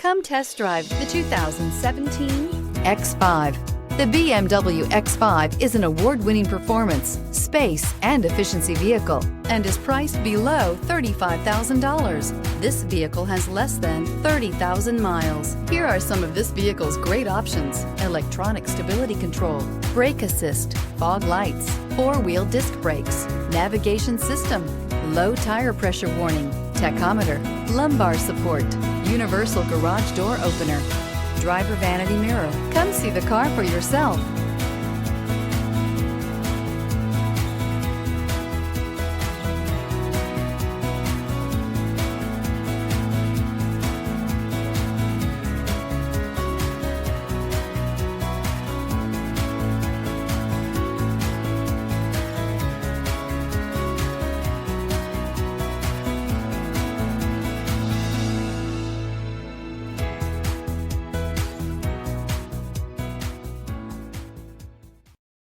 Come test drive the 2017 X5. The BMW X5 is an award-winning performance, space, and efficiency vehicle and is priced below $35,000. This vehicle has less than 30,000 miles. Here are some of this vehicle's great options: electronic stability control, brake assist, fog lights, four-wheel disc brakes, navigation system, low tire pressure warning, tachometer, lumbar support, universal garage door opener, driver vanity mirror. Come see the car for yourself.